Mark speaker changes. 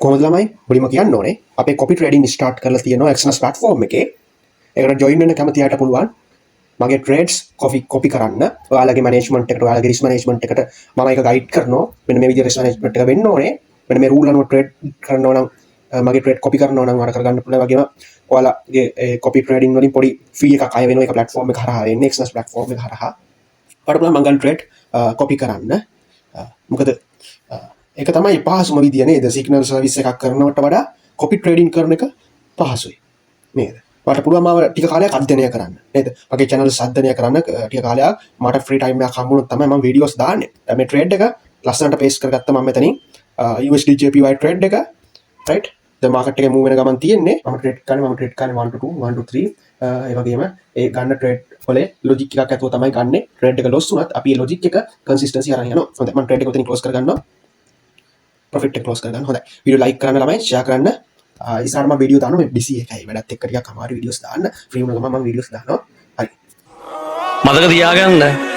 Speaker 1: කොහොමද ළමයි මුලින්ම කියන්න ඕනේ අපේ කොපි ට්‍රේඩින් ස්ටාර්ට් කරලා තියෙනවා Exynos platform එකේ. ඒකට join වෙන්න කැමති අයට පුළුවන් මගේ trades කොපි කරන්න. ඔයාලගේ management එකට ඔයාලගේ risk management එකට මම ඒක guide කරනවා. මෙන්න මේ විදිහට risk management එක වෙන්න ඕනේ. මෙන්න මේ rule අනුව trade කරනවා නම් මගේ trade කොපි කරනවා නම් ඔයාලා කරගන්න පුළුවන්. වගේම ඔයාලගේ කොපි ට්‍රේඩින් වලින් පොඩි fee එකක් අය වෙනවා ඒක platform එක හරහා එන්නේ Exynos platform එක හරහා. ඔයාලට පුළුවන් මං ගන්න trade කොපි කරන්න. මොකද ඒක තමයි පහසුම විදිය නේද? සිග්නල් සර්විස් එකක් කරනවට වඩා කොපි ට්‍රේඩින් කරන එක පහසුයි නේද? මට පුළුවන් මාව ටික කාලයක් අධ්‍යයනය කරන්න නේද? මගේ channels අධ්‍යයනය කරන්න ටික කාලයක් මට free time එකක් හම්බුනොත් තමයි මම videos දාන්නේ. දැන් මේ trade එක ලස්සනට paste කරගත්තා මම මෙතනින් USD JPY trade එක right? දැන් market එකේ move වෙන ගමන් තියෙන්නේ මම trade කරන්නේ 1 to 2 1 to 3 ඒ වගේම ඒ ගන්න trade වලේ logic එකක් ඇතුව තමයි ගන්නෙ. trade එක loss වුණත් අපි ඒ logic එක consistency අරන් යනවා. හොඳයි මම trade එක උතනින් close කරගන්නවා. profit එක close කරගන්න. හොඳයි. video like කරන්න ළමයි share කරන්න. ඉස්සරහට මම video දානවා මේ busy එකයි. වැඩත් එක්ක ටිකක් අමාරු videos දාන්න. free වුණ ගමන් මම videos දානවා. හරි.
Speaker 2: මතක තියාගන්න